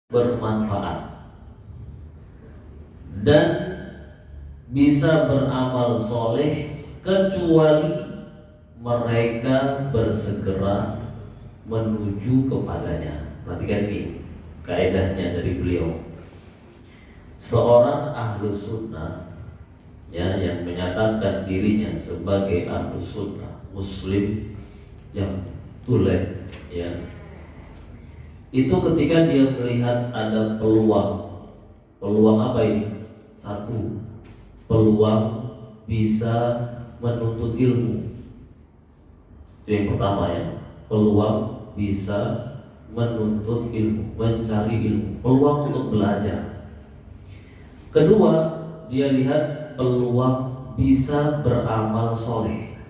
bermanfaat dan bisa beramal soleh kecuali mereka bersegera menuju kepadanya. Perhatikan ini kaedahnya dari beliau. Seorang ahlus sunnah yang menyatakan dirinya sebagai ahlus sunnah, muslim yang tulen, itu ketika dia melihat ada peluang apa ini? Satu, peluang bisa menuntut ilmu. Itu yang pertama, peluang bisa menuntut ilmu, mencari ilmu, peluang untuk belajar. Kedua, dia lihat peluang bisa beramal soleh.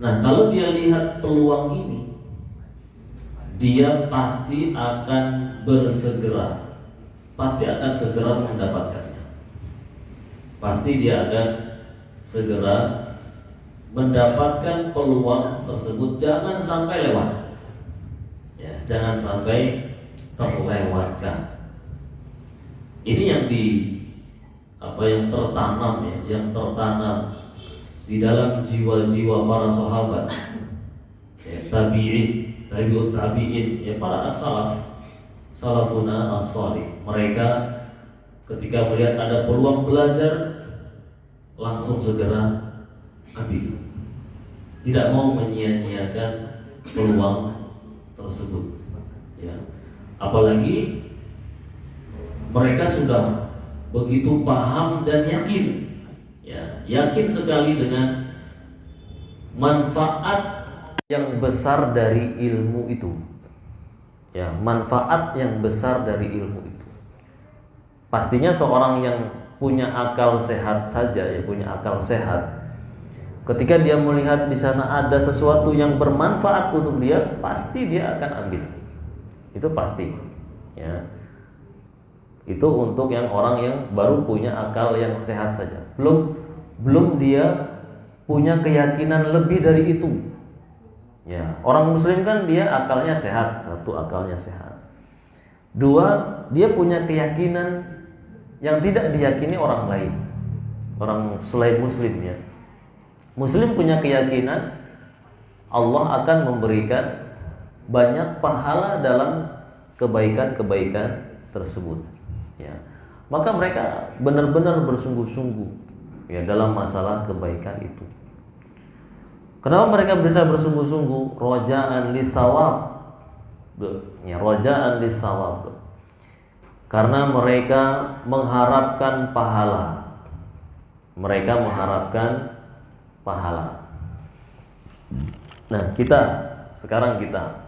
Nah, kalau dia lihat peluang ini, dia pasti akan segera mendapatkannya. Pasti dia akan segera mendapatkan peluang tersebut. Jangan sampai lewat, jangan sampai terlewatkan. Ini yang tertanam di dalam jiwa-jiwa para sahabat, tabi'ut tabi'in, para salafuna as-salih. Mereka ketika melihat ada peluang belajar langsung segera ambil, tidak mau menyia-nyiakan peluang tersebut. Apalagi mereka sudah begitu paham dan yakin sekali dengan manfaat yang besar dari ilmu itu. Manfaat yang besar dari ilmu itu. Pastinya seorang yang punya akal sehat saja, ketika dia melihat di sana ada sesuatu yang bermanfaat untuk dia, pasti dia akan ambil. Itu pasti. Itu untuk orang yang baru punya akal yang sehat saja. Belum dia punya keyakinan lebih dari itu. Orang muslim kan dia akalnya sehat, satu, akalnya sehat. Dua, dia punya keyakinan yang tidak diyakini orang lain, orang selain muslim. Muslim punya keyakinan Allah akan memberikan banyak pahala dalam kebaikan-kebaikan tersebut. Maka mereka benar-benar bersungguh-sungguh dalam masalah kebaikan itu. Kenapa mereka bisa bersungguh-sungguh? Roja'an lisawab. Roja'an lisawab. Karena mereka mengharapkan pahala. Nah, sekarang kita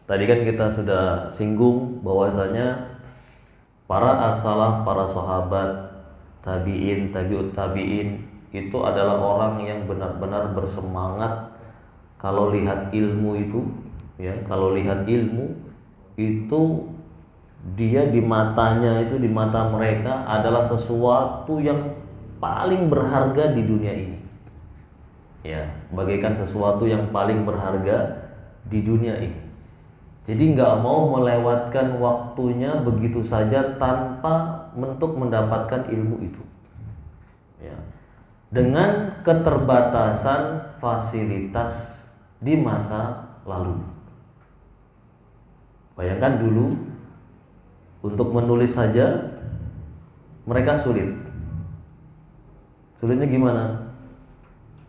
tadi kan kita sudah singgung bahwasanya para sahabat, tabi'in, tabi'ut tabi'in itu adalah orang yang benar-benar bersemangat kalau lihat ilmu itu, kalau lihat ilmu itu dia di mata mereka adalah sesuatu yang paling berharga di dunia ini. Bagaikan sesuatu yang paling berharga di dunia ini. Jadi nggak mau melewatkan waktunya begitu saja tanpa untuk mendapatkan ilmu itu. Dengan keterbatasan fasilitas di masa lalu. Bayangkan dulu untuk menulis saja mereka sulit. Sulitnya gimana?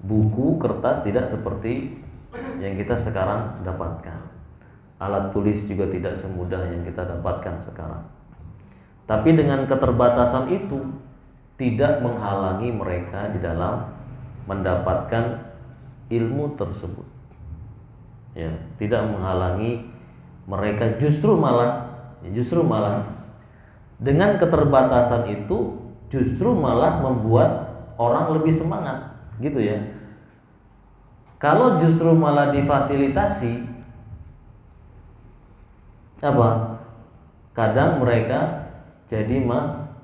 Buku, kertas tidak seperti yang kita sekarang dapatkan. Alat tulis juga tidak semudah yang kita dapatkan sekarang. Tapi dengan keterbatasan itu tidak menghalangi mereka di dalam mendapatkan ilmu tersebut. Tidak menghalangi mereka, justru malah dengan keterbatasan itu justru malah membuat orang lebih semangat, gitu ya. Kalau justru malah difasilitasi, kadang mereka jadi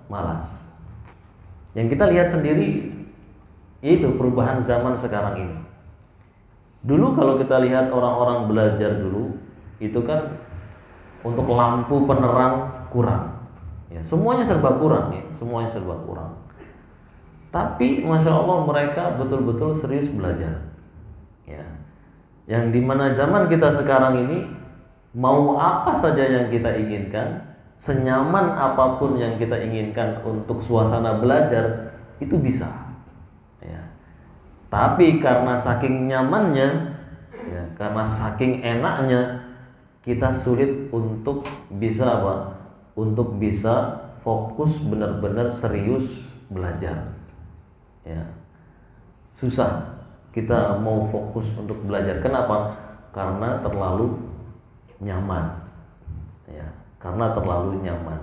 malas. Yang kita lihat sendiri itu perubahan zaman sekarang ini. Dulu kalau kita lihat orang-orang belajar dulu, itu kan untuk lampu penerang kurang. Ya, semuanya serba kurang ya, semuanya serba kurang. Tapi masya Allah mereka betul-betul serius belajar. Ya, yang dimana zaman kita sekarang ini mau apa saja yang kita inginkan, senyaman apapun yang kita inginkan untuk suasana belajar itu bisa. Ya. Tapi karena saking nyamannya, ya, karena saking enaknya, kita sulit untuk bisa apa? Untuk bisa fokus benar-benar serius belajar. Ya. Susah kita mau fokus untuk belajar. Kenapa? Karena terlalu nyaman. Ya, karena terlalu nyaman.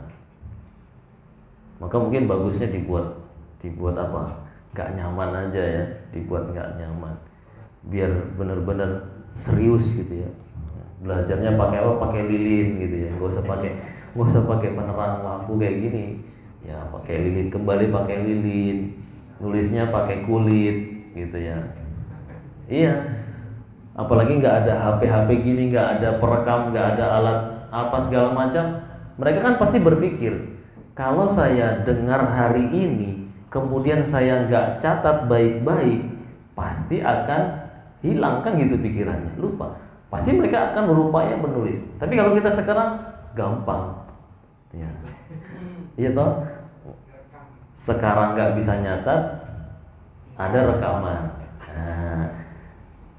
Maka mungkin bagusnya dibuat apa? Gak nyaman aja ya, dibuat gak nyaman. Biar benar-benar serius gitu ya. Belajarnya pakai apa? Pakai lilin gitu ya. Gak usah pakai penerang lampu kayak gini. Ya, pakai lilin, kembali pakai lilin. Nulisnya pakai kulit gitu ya. Iya, apalagi nggak ada HP gini, nggak ada perekam, nggak ada alat apa segala macam. Mereka kan pasti berpikir, kalau saya dengar hari ini, kemudian saya nggak catat baik-baik, pasti akan hilang kan gitu pikirannya, lupa. Pasti mereka akan berupaya menulis. Tapi kalau kita sekarang gampang, ya, iya toh. Sekarang nggak bisa nyatat, ada rekaman. Nah,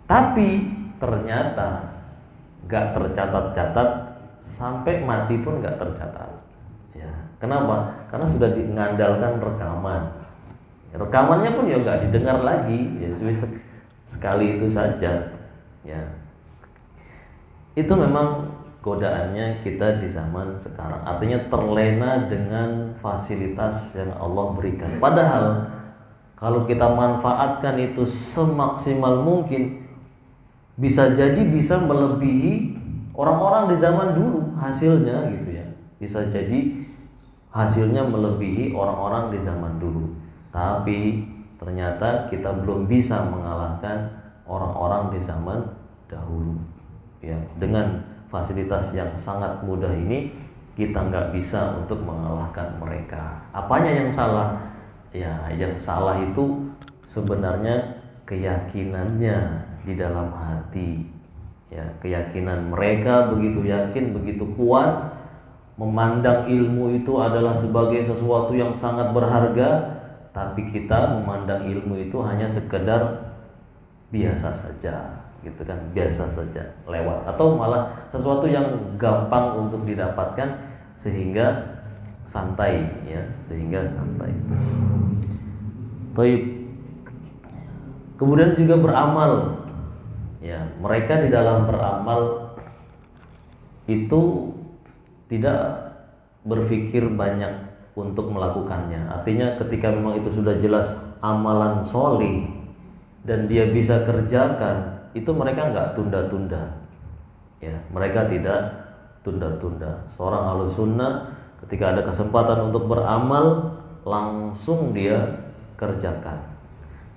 tapi ternyata gak tercatat-catat sampai mati pun gak tercatat. Ya, kenapa? Karena sudah mengandalkan rekaman. Rekamannya pun ya gak didengar lagi, ya sekali itu saja. Ya, itu memang godaannya kita di zaman sekarang. Artinya terlena dengan fasilitas yang Allah berikan. Padahal kalau kita manfaatkan itu semaksimal mungkin, bisa jadi bisa melebihi orang-orang di zaman dulu hasilnya gitu ya. Bisa jadi hasilnya melebihi orang-orang di zaman dulu. Tapi ternyata kita belum bisa mengalahkan orang-orang di zaman dahulu. Ya, dengan fasilitas yang sangat mudah ini kita nggak bisa untuk mengalahkan mereka. Apanya yang salah? Ya, yang salah itu sebenarnya keyakinannya di dalam hati. Ya, keyakinan mereka begitu yakin, begitu kuat, memandang ilmu itu adalah sebagai sesuatu yang sangat berharga, tapi kita memandang ilmu itu hanya sekedar biasa saja, gitu kan, biasa saja, lewat, atau malah sesuatu yang gampang untuk didapatkan sehingga santai, ya, sehingga santai. Taib. Kemudian juga beramal. Ya, mereka di dalam beramal itu tidak berpikir banyak untuk melakukannya. Artinya ketika memang itu sudah jelas amalan solih dan dia bisa kerjakan, itu mereka nggak tunda-tunda. Ya, mereka tidak tunda-tunda. Seorang ahlus sunnah ketika ada kesempatan untuk beramal, langsung dia kerjakan.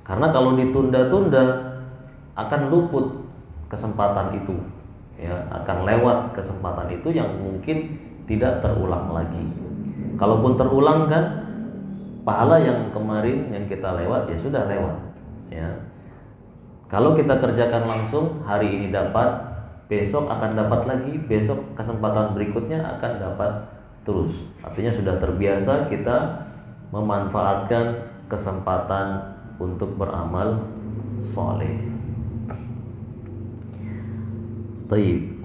Karena kalau ditunda-tunda akan luput kesempatan itu, ya, akan lewat kesempatan itu yang mungkin tidak terulang lagi. Kalaupun terulang kan, pahala yang kemarin yang kita lewat ya sudah lewat, ya. Kalau kita kerjakan langsung, hari ini dapat, besok akan dapat lagi, besok kesempatan berikutnya akan dapat terus. Artinya sudah terbiasa kita memanfaatkan kesempatan untuk beramal soleh. Taib.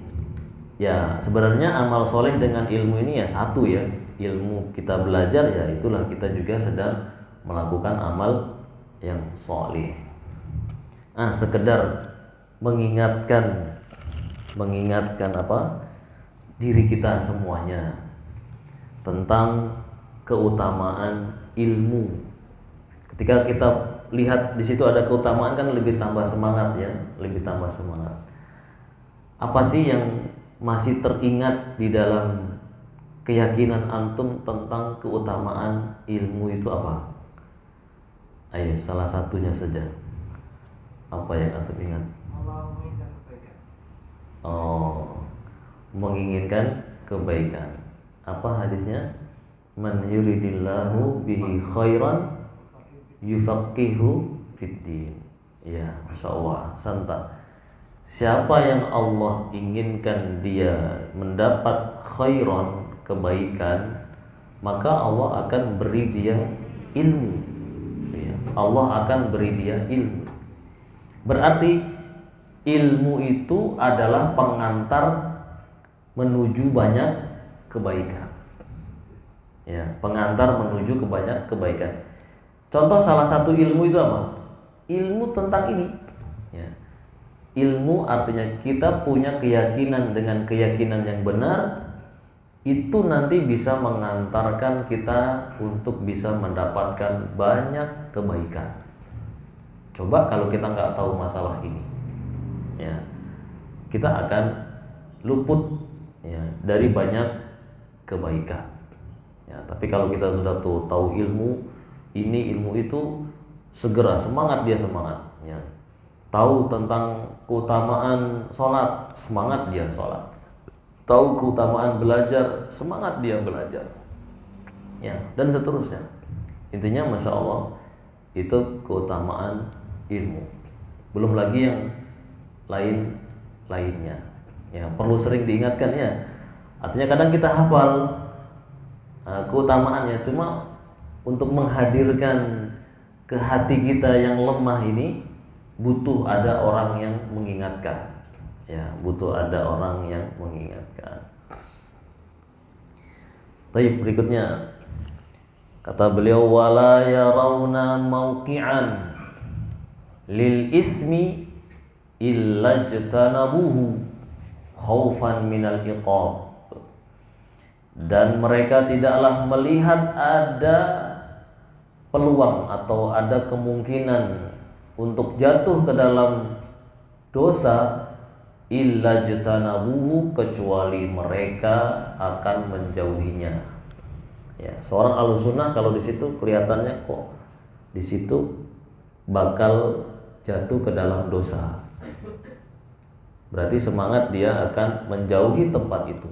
Ya, sebenarnya amal soleh dengan ilmu ini ya satu ya. Ilmu kita belajar ya itulah kita juga sedang melakukan amal yang soleh. Sekedar mengingatkan apa? Diri kita semuanya tentang keutamaan ilmu. Ketika kita lihat di situ ada keutamaan kan lebih tambah semangat ya, lebih tambah semangat. Apa sih yang masih teringat di dalam keyakinan antum tentang keutamaan ilmu itu apa? Ayo, salah satunya saja. Apa yang antum ingat? Allah menginginkan kebaikan. Oh, menginginkan kebaikan. Apa hadisnya? Man yuridillahu bihi khairan yufaqihu fiddin. Ya, Masya Allah, santa. Siapa yang Allah inginkan dia mendapat khairan, kebaikan, maka Allah akan beri dia ilmu. Ya, Allah akan beri dia ilmu. Berarti ilmu itu adalah pengantar menuju banyak kebaikan. Ya, pengantar menuju ke banyak kebaikan. Contoh salah satu ilmu itu apa? Ilmu tentang ini. Ya. Ilmu artinya kita punya keyakinan dengan keyakinan yang benar, itu nanti bisa mengantarkan kita untuk bisa mendapatkan banyak kebaikan. Coba kalau kita nggak tahu masalah ini, ya, kita akan luput ya dari banyak kebaikan. Ya, tapi kalau kita sudah tahu ilmu ini, ilmu itu, segera semangat dia semangat. Ya. Tahu tentang keutamaan sholat, semangat dia sholat. Tahu keutamaan belajar, semangat dia belajar. Ya, dan seterusnya. Intinya Masya Allah, itu keutamaan ilmu. Belum lagi yang lainnya. Ya, perlu sering diingatkan ya. Artinya kadang kita hafal keutamaannya, cuma untuk menghadirkan ke hati kita yang lemah ini butuh ada orang yang mengingatkan. Ya, butuh ada orang yang mengingatkan. Baik, berikutnya kata beliau, wala yarawna mauqi'an lil ismi illa jtanabuhu khaufan minal iqab. Dan mereka tidaklah melihat ada peluang atau ada kemungkinan untuk jatuh ke dalam dosa illa jtanabuhu, kecuali mereka akan menjauhinya. Ya, seorang ahlussunnah kalau di situ kelihatannya kok di situ bakal jatuh ke dalam dosa, berarti semangat dia akan menjauhi tempat itu.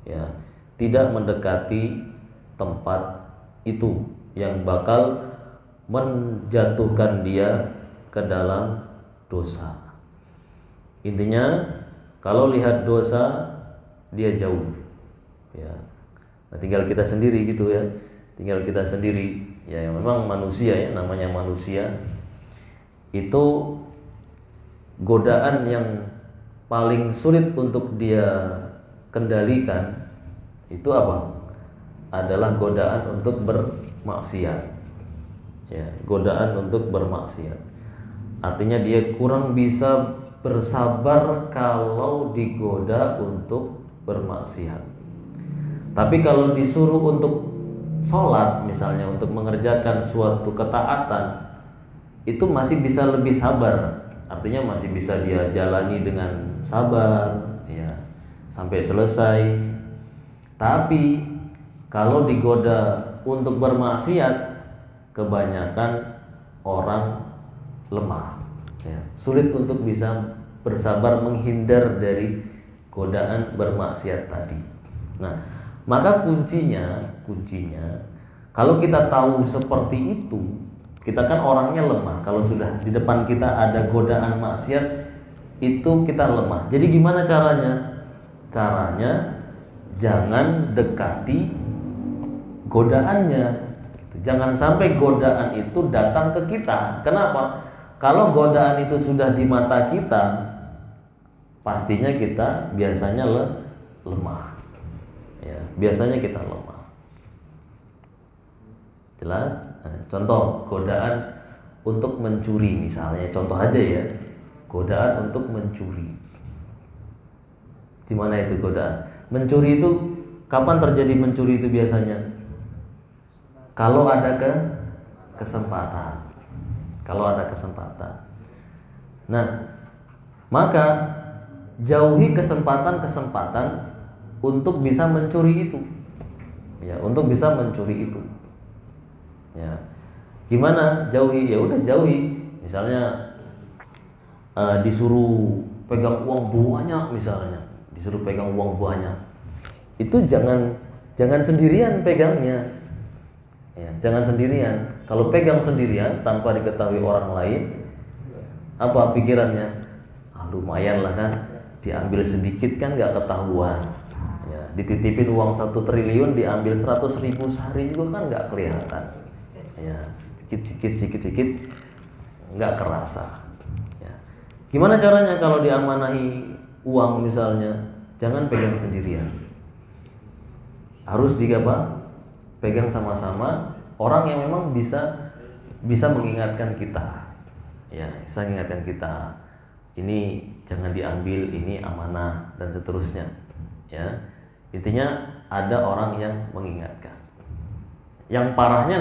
Ya, tidak mendekati tempat itu yang bakal menjatuhkan dia ke dalam dosa. Intinya kalau lihat dosa dia jauh. Ya. Nah, tinggal kita sendiri gitu ya. Tinggal kita sendiri. Ya, memang manusia ya, namanya manusia. Itu godaan yang paling sulit untuk dia kendalikan itu apa? Adalah godaan untuk bermaksiat. Ya, godaan untuk bermaksiat. Artinya dia kurang bisa bersabar kalau digoda untuk bermaksiat. Tapi kalau disuruh untuk sholat misalnya, untuk mengerjakan suatu ketaatan, itu masih bisa lebih sabar. Artinya masih bisa dia jalani dengan sabar ya, sampai selesai. Tapi kalau digoda untuk bermaksiat, kebanyakan orang lemah ya, sulit untuk bisa bersabar menghindar dari godaan bermaksiat tadi. Nah, maka kuncinya kalau kita tahu seperti itu, kita kan orangnya lemah. Kalau sudah di depan kita ada godaan maksiat, itu kita lemah. Jadi gimana caranya? Caranya jangan dekati godaannya. Jangan sampai godaan itu datang ke kita. Kenapa? Kalau godaan itu sudah di mata kita, pastinya kita biasanya lemah. Ya, biasanya kita lemah. Jelas? Nah, contoh godaan untuk mencuri misalnya, contoh aja ya. Godaan untuk mencuri. Di mana itu godaan? Mencuri itu kapan terjadi mencuri itu biasanya? Kalau ada kesempatan. Kalau ada kesempatan. Nah, maka jauhi kesempatan-kesempatan untuk bisa mencuri itu. Ya, untuk bisa mencuri itu. Ya. Gimana jauhi? Ya udah jauhi. Misalnya disuruh pegang uang banyak misalnya, disuruh pegang uang banyak. itu jangan sendirian pegangnya. Ya, jangan sendirian. Kalau pegang sendirian tanpa diketahui orang lain, apa pikirannya? Lumayan lah kan, diambil sedikit kan nggak ketahuan. Ya, dititipin uang 1 triliun diambil 100.000 sehari juga kan nggak kelihatan. Ya, sedikit nggak kerasa. Ya. Gimana caranya kalau diamanahi uang misalnya? Jangan pegang sendirian. Harus pegang sama-sama orang yang memang bisa mengingatkan kita. Ya, bisa mengingatkan kita. Ini jangan diambil, ini amanah dan seterusnya. Ya. Intinya ada orang yang mengingatkan. Yang parahnya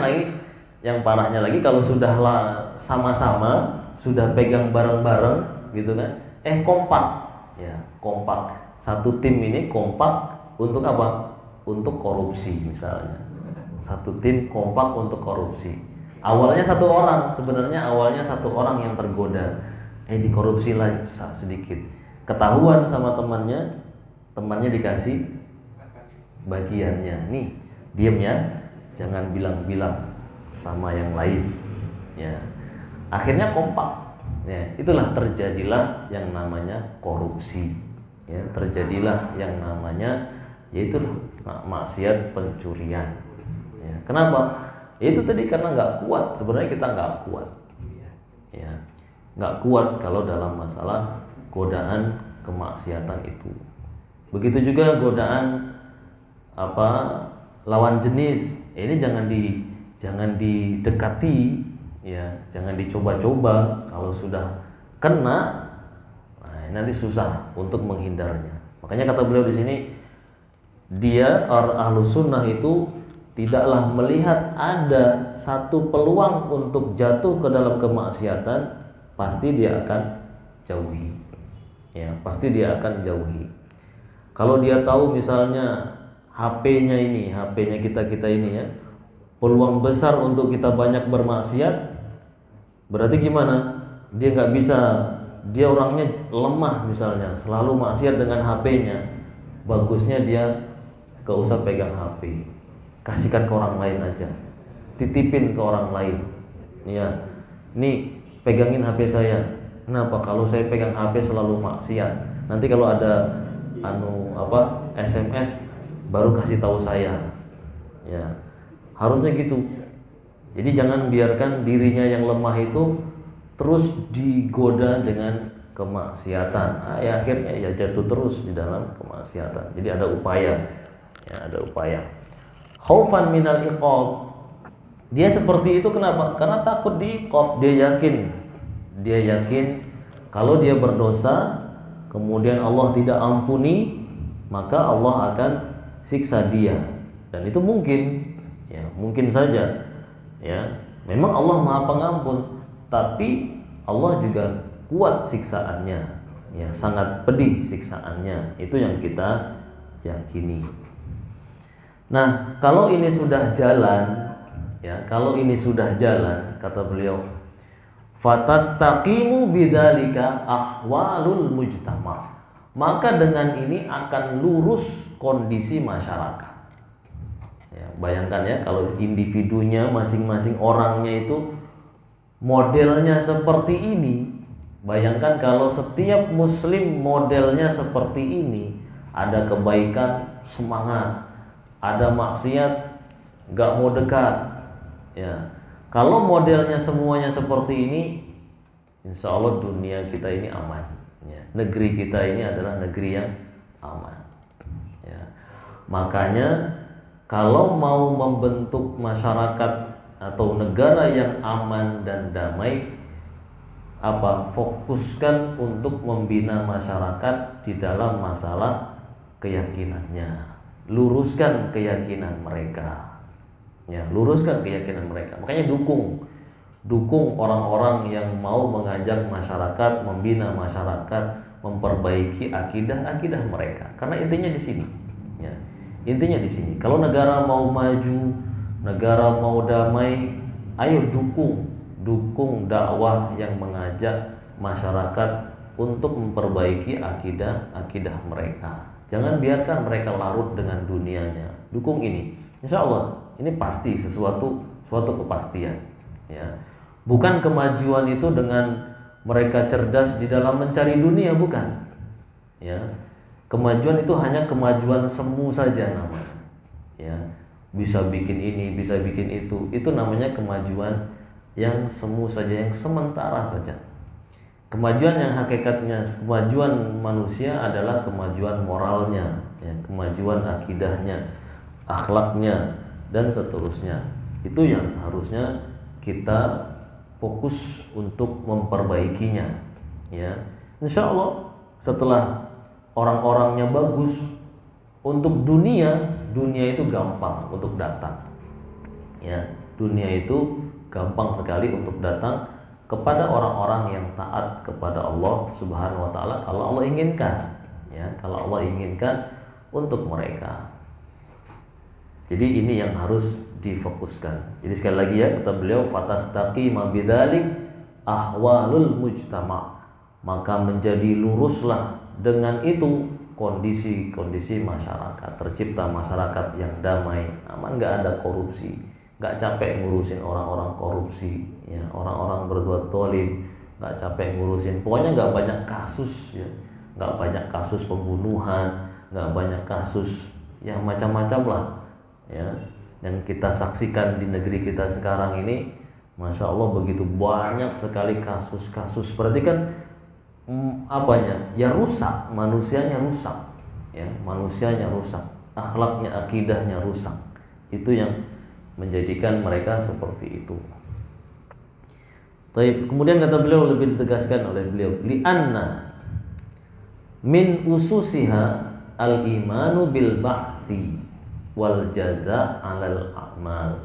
lagi kalau sudahlah sama-sama, sudah pegang bareng-bareng gitu kan. Kompak. Ya, kompak. Satu tim ini kompak untuk apa? Untuk korupsi misalnya. Satu tim kompak untuk korupsi. Awalnya satu orang yang tergoda, dikorupsi lah sedikit. Ketahuan sama temannya dikasih bagiannya. Nih, diem ya, jangan bilang-bilang sama yang lain. Ya, akhirnya kompak. Ya, itulah terjadilah yang namanya korupsi. Ya, terjadilah yang namanya yaitu maksiat pencurian. Ya, kenapa? Itu tadi karena nggak kuat. Sebenarnya kita nggak kuat. Ya, nggak kuat kalau dalam masalah godaan kemaksiatan itu. Begitu juga godaan lawan jenis. Ini jangan didekati, ya, jangan dicoba-coba. Kalau sudah kena, nanti susah untuk menghindarnya. Makanya kata beliau di sini, dia Ahlus Sunnah itu tidaklah melihat ada satu peluang untuk jatuh ke dalam kemaksiatan, pasti dia akan jauhi. Ya, pasti dia akan jauhi. Kalau dia tahu misalnya HP-nya kita ini ya, peluang besar untuk kita banyak bermaksiat, berarti gimana? Dia nggak bisa, dia orangnya lemah misalnya, selalu maksiat dengan HP-nya. Bagusnya dia gak usah pegang HP, kasihkan ke orang lain aja, titipin ke orang lain. Ya, nih pegangin HP saya. Kenapa? Kalau saya pegang HP selalu maksiat. Nanti kalau ada SMS baru kasih tahu saya. Ya, harusnya gitu. Jadi jangan biarkan dirinya yang lemah itu terus digoda dengan kemaksiatan. Akhirnya ya jatuh terus di dalam kemaksiatan. Jadi ada upaya. Ya, ada upaya. Khaufan minal iqab. Dia seperti itu kenapa? Karena takut diiqab. Dia yakin kalau dia berdosa kemudian Allah tidak ampuni, maka Allah akan siksa dia. Dan itu mungkin, ya, mungkin saja. Ya, memang Allah Maha Pengampun, tapi Allah juga kuat siksaannya. Ya, sangat pedih siksaannya. Itu yang kita yakini. Nah, kalau ini sudah jalan, ya, kata beliau, fatastaqimu bidzalika ahwalul mujtama. Maka dengan ini akan lurus kondisi masyarakat. Ya, bayangkan ya, kalau individunya masing-masing orangnya itu modelnya seperti ini. Bayangkan kalau setiap muslim modelnya seperti ini, ada kebaikan semangat, ada maksiat gak mau dekat. Ya, kalau modelnya semuanya seperti ini, insya Allah dunia kita ini aman. Ya, negeri kita ini adalah negeri yang aman. Ya, makanya kalau mau membentuk masyarakat atau negara yang aman dan damai, fokuskan untuk membina masyarakat di dalam masalah keyakinannya. Luruskan keyakinan mereka. Ya, luruskan keyakinan mereka. Makanya dukung orang-orang yang mau mengajak masyarakat, membina masyarakat, memperbaiki akidah mereka. Karena intinya di sini. Ya, intinya di sini. Kalau negara mau maju, negara mau damai, ayo dukung dakwah yang mengajak masyarakat untuk memperbaiki akidah mereka. Jangan biarkan mereka larut dengan dunianya. Dukung ini. Insya Allah ini pasti suatu kepastian. Ya. Bukan kemajuan itu dengan mereka cerdas di dalam mencari dunia, bukan. Ya. Kemajuan itu hanya kemajuan semu saja namanya. Ya. Bisa bikin ini, bisa bikin itu. Itu namanya kemajuan yang semu saja, yang sementara saja. Kemajuan yang hakikatnya, kemajuan manusia adalah kemajuan moralnya, ya, kemajuan akidahnya, akhlaknya, dan seterusnya. Itu yang harusnya kita fokus untuk memperbaikinya. Ya, insya Allah setelah orang-orangnya bagus, untuk dunia itu gampang untuk datang. Ya, dunia itu gampang sekali untuk datang kepada orang-orang yang taat kepada Allah Subhanahu wa taala kalau Allah inginkan, ya, kalau Allah inginkan untuk mereka. Jadi ini yang harus difokuskan. Jadi sekali lagi ya, kata beliau, fatastaqima bidzalik ahwalul mujtama, maka menjadi luruslah dengan itu kondisi-kondisi masyarakat, tercipta masyarakat yang damai, aman, nggak ada korupsi, nggak capek ngurusin orang-orang korupsi, ya, orang-orang berbuat zalim, nggak capek ngurusin, pokoknya nggak banyak kasus, ya, nggak banyak kasus pembunuhan, nggak banyak kasus yang macam-macam lah, ya, yang kita saksikan di negeri kita sekarang ini, masya Allah begitu banyak sekali kasus-kasus. Perhatikan apanya? Ya rusak, manusianya rusak, ya, manusianya rusak, akhlaknya, akidahnya rusak. Itu yang menjadikan mereka seperti itu. Baik, kemudian kata beliau, lebih ditegaskan oleh beliau, li'anna min ususiha al-imanu bil ba'thi wal jaza 'alal a'mal.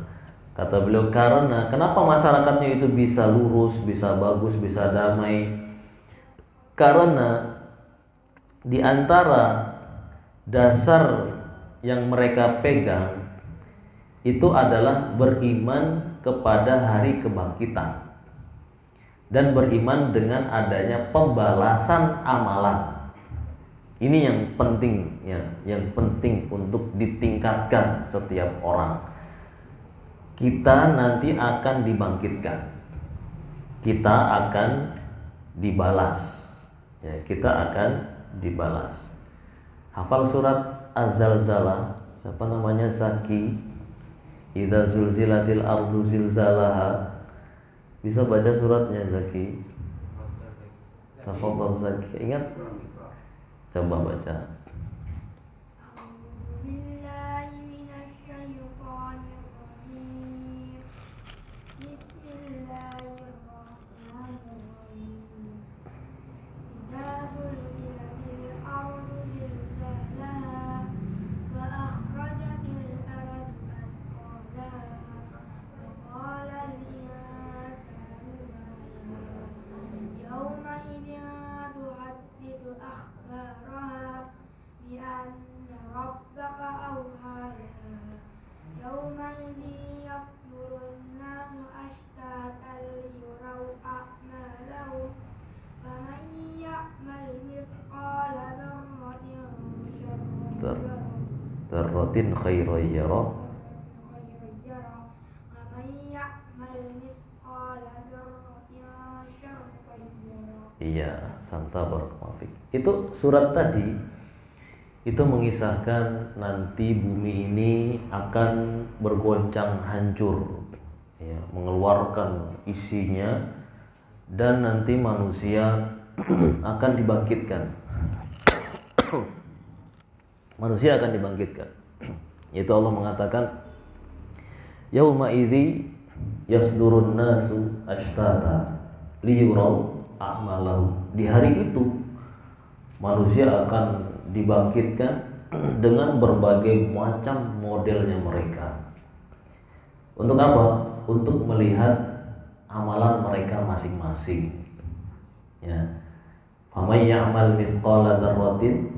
Kata beliau, karena kenapa masyarakatnya itu bisa lurus, bisa bagus, bisa damai? Karena di antara dasar yang mereka pegang itu adalah beriman kepada hari kebangkitan dan beriman dengan adanya pembalasan amalan. Ini yang penting, ya, yang penting untuk ditingkatkan setiap orang. Kita nanti akan dibangkitkan, kita akan dibalas, ya, kita akan dibalas. Hafal surat Az-Zalzalah, siapa namanya, Zaki? Idza zulzilatil ardu zilzalaha. Bisa baca suratnya Zaki? Tafadhal Zaki. Ingat? Coba baca. Dzarratin khairan yara. Iya, santa barakallahu. Itu surat tadi itu mengisahkan nanti bumi ini akan bergoncang hancur, ya, mengeluarkan isinya, dan nanti manusia akan dibangkitkan. Manusia akan dibangkitkan. Itu Allah mengatakan, yauma idzi yasdurun nasu ashtata liyuraw a'malahum. Di hari itu manusia akan dibangkitkan dengan berbagai macam modelnya mereka. Untuk apa? Untuk melihat amalan mereka masing-masing. Ya. Faman ya'mal mithqala dzarratin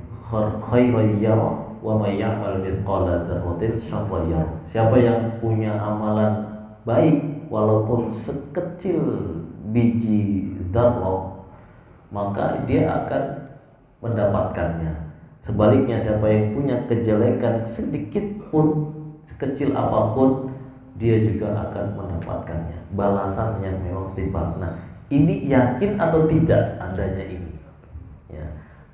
khairan yara wa may ya'mal mithqala dzarratin syarran yara. Siapa yang punya amalan baik walaupun sekecil biji dzarrah, maka dia akan mendapatkannya. Sebaliknya siapa yang punya kejelekan sedikit pun, sekecil apapun, dia juga akan mendapatkannya, balasan yang memang setimpal. Nah, ini yakin atau tidak adanya ini? Ya.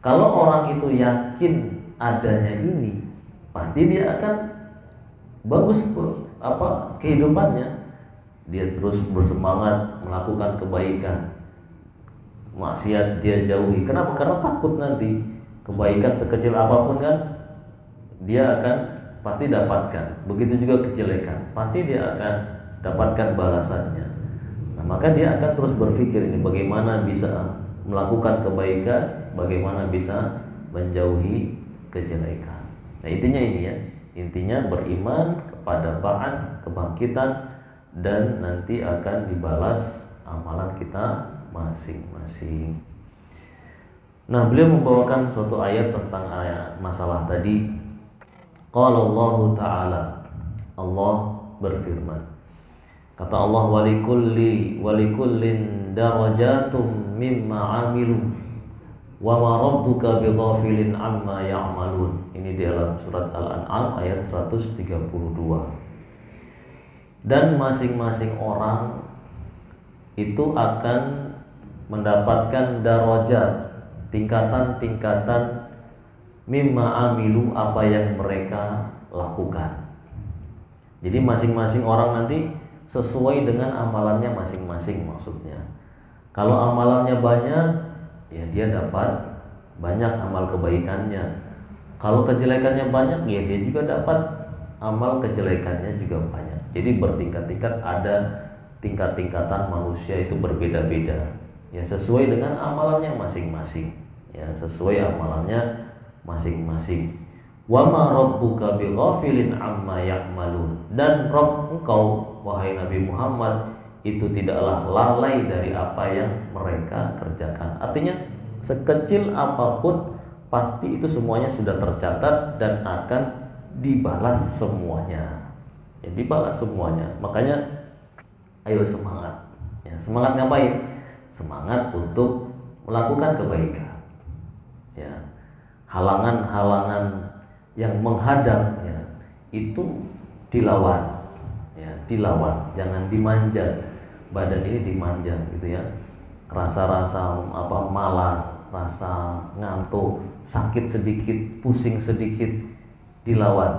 Kalau orang itu yakin adanya ini, pasti dia akan bagus kehidupannya. Dia terus bersemangat melakukan kebaikan, maksiat dia jauhi. Kenapa? Karena takut nanti kebaikan sekecil apapun kan dia akan pasti dapatkan. Begitu juga kejelekan, pasti dia akan dapatkan balasannya. Nah, maka dia akan terus berpikir ini bagaimana bisa melakukan kebaikan, bagaimana bisa menjauhi kejelekan. Nah, intinya ini ya. Intinya beriman kepada ba'ats, kebangkitan, dan nanti akan dibalas amalan kita masing-masing. Nah, beliau membawakan suatu ayat tentang masalah tadi. Qala Allah Ta'ala, Allah berfirman, kata Allah, walikullin darajatum mimma amilu wa ma rabbuka bighafilin amma ya'malun. Ini di dalam surat Al-An'am ayat 132. Dan masing-masing orang itu akan mendapatkan darajat, tingkatan-tingkatan mimma amilu, apa yang mereka lakukan. Jadi masing-masing orang nanti sesuai dengan amalannya masing-masing maksudnya. Kalau amalannya banyak, ya dia dapat banyak amal kebaikannya. Kalau kejelekannya banyak, ya dia juga dapat amal kejelekannya juga banyak. Jadi bertingkat-tingkat, ada tingkat-tingkatan manusia itu berbeda-beda. Ya sesuai dengan amalannya masing-masing. Ya sesuai amalannya masing-masing. Wa ma rabbuka bighafilin amma ya'malun. Dan Rabb engkau wahai Nabi Muhammad itu tidaklah lalai dari apa yang mereka kerjakan. Artinya sekecil apapun pasti itu semuanya sudah tercatat dan akan dibalas semuanya. Ya, dibalas semuanya. Makanya ayo semangat. Ya, semangat ngapain? Semangat untuk melakukan kebaikan. Ya, halangan-halangan yang menghadang ya, itu dilawan. Ya, dilawan. Jangan dimanja. Badan ini dimanja gitu ya. Rasa-rasa malas, rasa ngantuk, sakit sedikit, pusing sedikit, dilawan.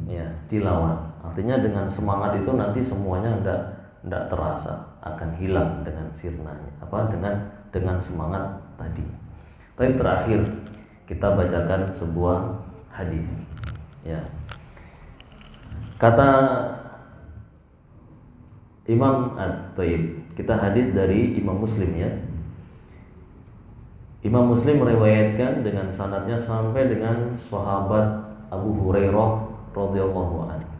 Ya, dilawan. Artinya dengan semangat itu nanti semuanya enggak terasa, akan hilang dengan sirnanya. Dengan semangat tadi. Tapi terakhir kita bacakan sebuah hadis. Ya. Kata Imam At-Taib, kita hadis dari Imam Muslim ya. Imam Muslim meriwayatkan dengan sanadnya sampai dengan sahabat Abu Hurairah radhiyallahu anhu.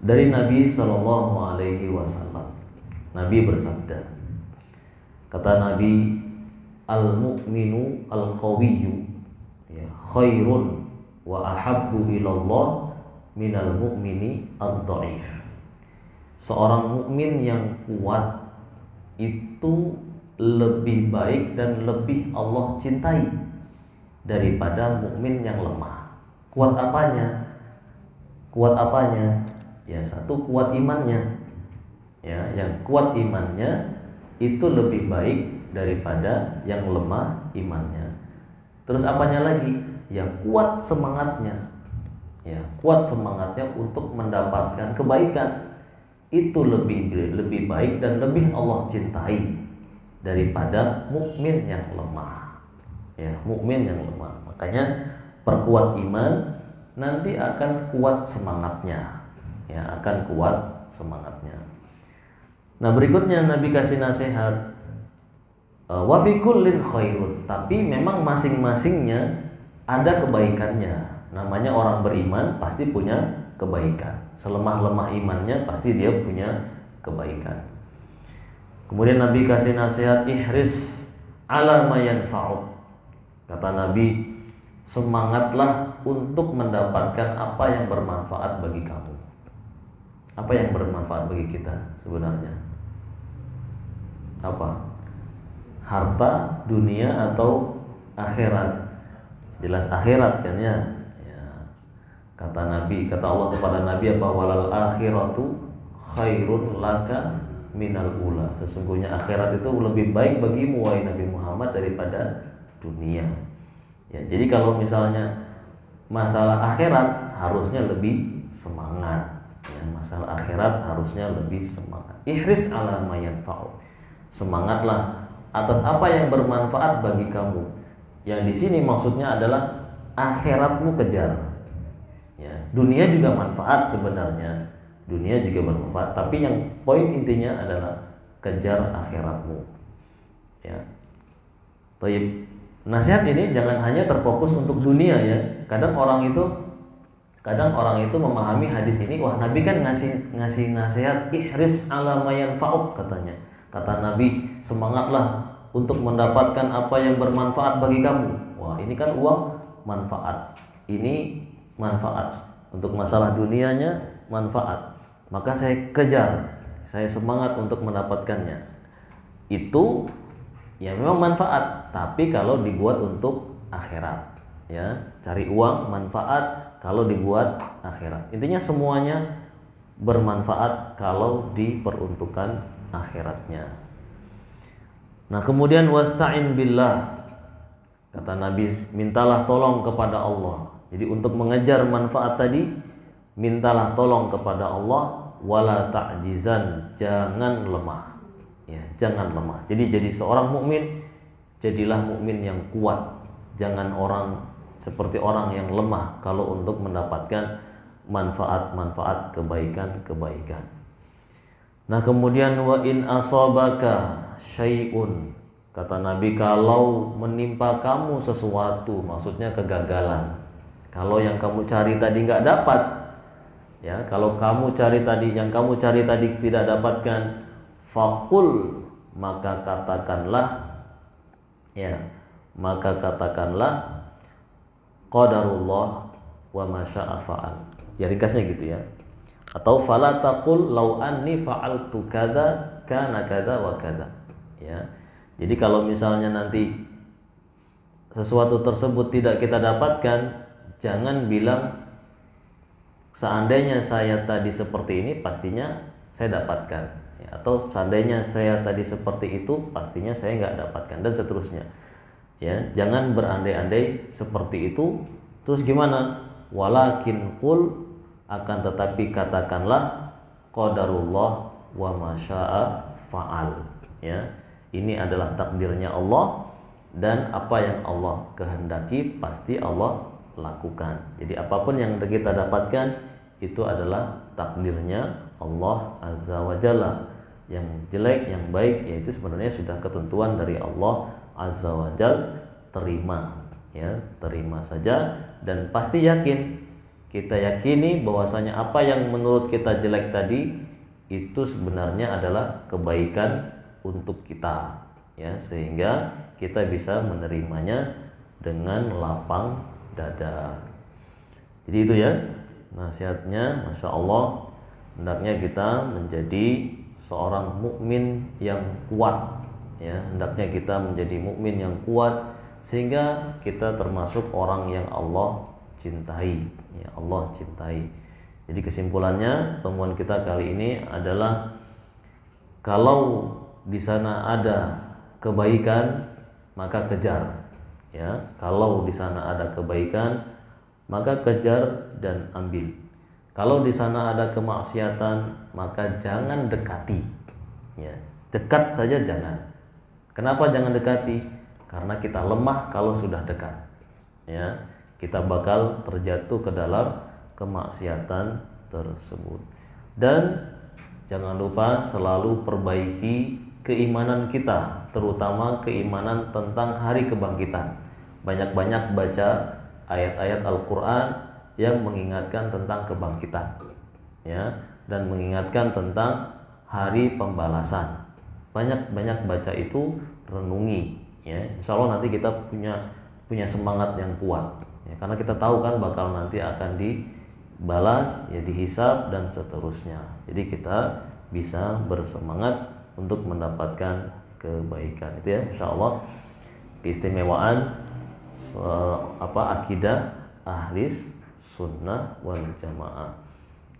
Dari Nabi sallallahu alaihi wasallam. Nabi bersabda. Kata Nabi, al-mu'minu al-qawiyyu ya khairun wa ahabbu ilallah minal mu'mini ad-dha'if. Seorang mukmin yang kuat itu lebih baik dan lebih Allah cintai daripada mukmin yang lemah. Kuat apanya? Kuat apanya? Ya, satu kuat imannya. Ya, yang kuat imannya itu lebih baik daripada yang lemah imannya. Terus apanya lagi? Ya, kuat semangatnya. Ya, kuat semangatnya untuk mendapatkan kebaikan. Itu lebih baik dan lebih Allah cintai daripada mukmin yang lemah. Ya, mukmin yang lemah. Makanya perkuat iman, nanti akan kuat semangatnya. Ya, akan kuat semangatnya. Nah, berikutnya Nabi kasih nasihat, wa fi kullin khairun, tapi memang masing-masingnya ada kebaikannya. Namanya orang beriman pasti punya kebaikan. Selemah-lemah imannya pasti dia punya kebaikan. Kemudian Nabi kasih nasihat, ihris ala ma yanfa'uk. Kata Nabi, semangatlah untuk mendapatkan apa yang bermanfaat bagi kamu. Apa yang bermanfaat bagi kita sebenarnya? Apa? Harta, dunia atau akhirat? jelas akhirat kan ya. Ya. Kata Allah kepada Nabi apa, walal akhiratu khairun laka minal ula. Sesungguhnya akhirat itu lebih baik bagimu wahai Nabi Muhammad daripada dunia. Ya, jadi kalau misalnya masalah akhirat harusnya lebih semangat. Ya, masalah akhirat harusnya lebih semangat. Ihris ala ma yanfa'u. Semangatlah atas apa yang bermanfaat bagi kamu. Yang di sini maksudnya adalah akhiratmu kejar. Ya, dunia juga manfaat sebenarnya. Dunia juga bermanfaat, tapi yang poin intinya adalah kejar akhiratmu. Ya. Taib. Nasihat ini jangan hanya terfokus untuk dunia ya. Kadang orang itu memahami hadis ini, wah Nabi kan ngasih nasihat ihris ala ma yanfa'uk katanya. Kata Nabi, semangatlah untuk mendapatkan apa yang bermanfaat bagi kamu. Wah, ini kan uang manfaat. Ini manfaat. Untuk masalah dunianya manfaat. Maka saya kejar, saya semangat untuk mendapatkannya. Itu ya memang manfaat, tapi kalau dibuat untuk akhirat. Ya, cari uang manfaat kalau dibuat akhirat. Intinya semuanya bermanfaat kalau diperuntukkan akhiratnya. Nah, kemudian wasta'in billah. Kata Nabi, mintalah tolong kepada Allah. Jadi untuk mengejar manfaat tadi, mintalah tolong kepada Allah, wala ta'jizan, jangan lemah. Ya, jangan lemah. Jadi seorang mukmin, jadilah mukmin yang kuat. Jangan seperti orang yang lemah kalau untuk mendapatkan manfaat-manfaat kebaikan-kebaikan. Nah, kemudian wa in asabaka syai'un, kata Nabi, kalau menimpa kamu sesuatu, maksudnya kegagalan. Kalau yang kamu cari tadi nggak dapat, ya, kalau yang kamu cari tadi tidak dapatkan, faqul, maka katakanlah qadarullah wa ma syaa fa'al. Ya, ringkasnya gitu ya. Atau fala taqul law anni fa'altu kadza kana kadza wa kadza. Ya. Jadi kalau misalnya nanti sesuatu tersebut tidak kita dapatkan, jangan bilang seandainya saya tadi seperti ini pastinya saya dapatkan, ya, atau seandainya saya tadi seperti itu pastinya saya nggak dapatkan, dan seterusnya. Ya, jangan berandai-andai seperti itu. Terus gimana? Walakin qul, akan tetapi katakanlah qadarullah wa ma syaa fa'al. Ya, ini adalah takdirnya Allah, dan apa yang Allah kehendaki pasti Allah lakukan. Jadi apapun yang kita dapatkan itu adalah takdirnya Allah Azza wa Jalla. Yang jelek, yang baik, yaitu sebenarnya sudah ketentuan dari Allah Azza wa Jalla. Terima saja, dan pasti kita yakini bahwasanya apa yang menurut kita jelek tadi itu sebenarnya adalah kebaikan untuk kita, ya, sehingga kita bisa menerimanya dengan lapang dada. Jadi itu ya nasihatnya. Masya Allah, hendaknya kita menjadi seorang mukmin yang kuat, ya, hendaknya kita menjadi mukmin yang kuat sehingga kita termasuk orang yang Allah cintai, ya, Allah cintai. Jadi kesimpulannya pertemuan kita kali ini adalah, kalau di sana ada kebaikan maka kejar, ya. Kalau di sana ada kebaikan maka kejar dan ambil. Kalau di sana ada kemaksiatan maka jangan dekati, ya. Dekat saja jangan. Kenapa jangan dekati? Karena kita lemah kalau sudah dekat, ya. Kita bakal terjatuh ke dalam kemaksiatan tersebut. Dan jangan lupa selalu perbaiki keimanan kita, terutama keimanan tentang hari kebangkitan. Banyak-banyak baca ayat-ayat Al-Quran yang mengingatkan tentang kebangkitan, ya, dan mengingatkan tentang hari pembalasan. Banyak-banyak baca itu, renungi, ya. Insya Allah nanti kita punya semangat yang kuat, ya, karena kita tahu kan bakal nanti akan dibalas, ya, dihisab dan seterusnya. Jadi kita bisa bersemangat untuk mendapatkan kebaikan itu, ya. Insya Allah keistimewaan akidah ahlis sunnah wal jamaah.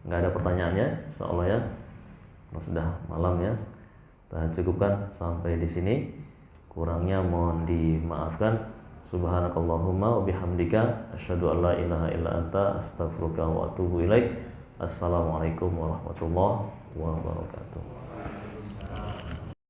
Nggak ada pertanyaannya, insyaallah ya. Sudah malam ya. Kita cukupkan sampai di sini. Kurangnya mohon dimaafkan. Subhanakallahumma wa bihamdika asyhadu an la ilaha illa anta astaghfiruka wa atubu ilaik. Assalamualaikum warahmatullahi wabarakatuh.